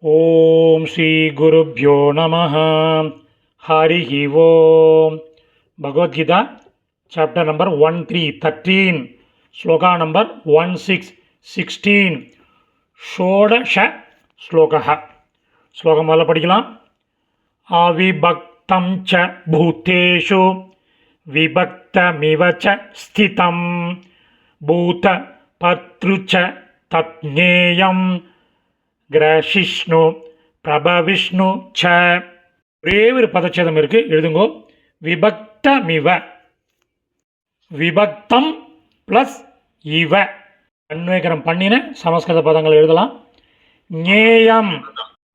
ஓம் ஸ்ரீ குருப்யோ நமः ஹரிஹி ஓம். Bhagavad Gita chapter number 13 shloka number 16 ஷோடஷ ஸ்லோகः. ஸ்லோகம் முதல்ல படிக்கலாம். அவிபக்தம் ச பூதேஷு விபக்தமிவ ச ஸ்திதம் பூத பத்ரு ச தத்ஞேயம் கிரஷிஷ்ணு பிரபவிஷ்ணு ச. ஒரே ஒரு பதச்சேதம் இருக்கு, எழுதுங்கோ. விபக்தமிவ, விபக்தம் பிளஸ் இவ அன்வேகரம் பண்ணின சமஸ்கிருத பதங்கள் எழுதலாம். ஞேயம்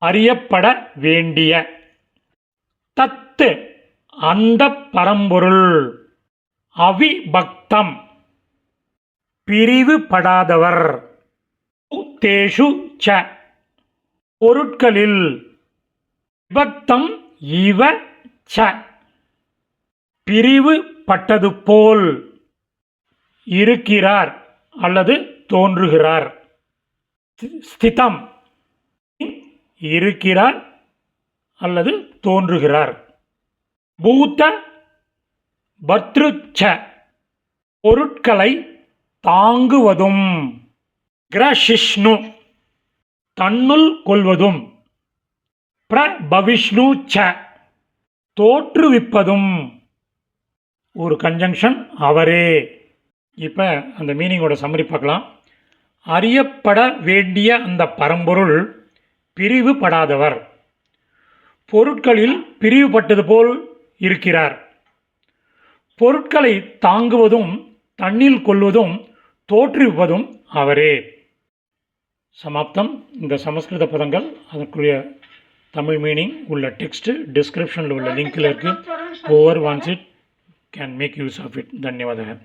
அறியப்பட வேண்டிய, தத்து அந்த பரம்பொருள், அவிபக்தம் பிரிவுபடாதவர், தேஷு ச பொருட்களில், விபக்தம் இவ ச பிரிவுபட்டது போல் இருக்கிறார் அல்லது தோன்றுகிறார். ஸ்திதம் இருக்கிறார் அல்லது தோன்றுகிறார். பூத பத்ரு ச பொருட்களை தாங்குவதும், கிரஷிஷ்ணு தன்னுள் கொள்வதும், பிரபவிஷ்ணு ச தோற்றுவிப்பதும். ஒரு கன்ஜங்ஷன் அவரே. இப்போ அந்த மீனிங்கோட சம்மரி பார்க்கலாம். அறியப்பட வேண்டிய அந்த பரம்பொருள் பிரிவுபடாதவர், பொருட்களில் பிரிவுபட்டது போல் இருக்கிறார். பொருட்களை தாங்குவதும் தன்னில் கொள்வதும் தோற்றுவிப்பதும் அவரே. சமாப்தம். இந்த சமஸ்கிருத பதங்கள் அதற்குரிய தமிழ் மீனிங் உள்ள டெக்ஸ்ட் டிஸ்கிரிப்ஷனில் உள்ள லிங்கில் இருக்குது. Over once it can make use of it. தன்யவாதங்கள்.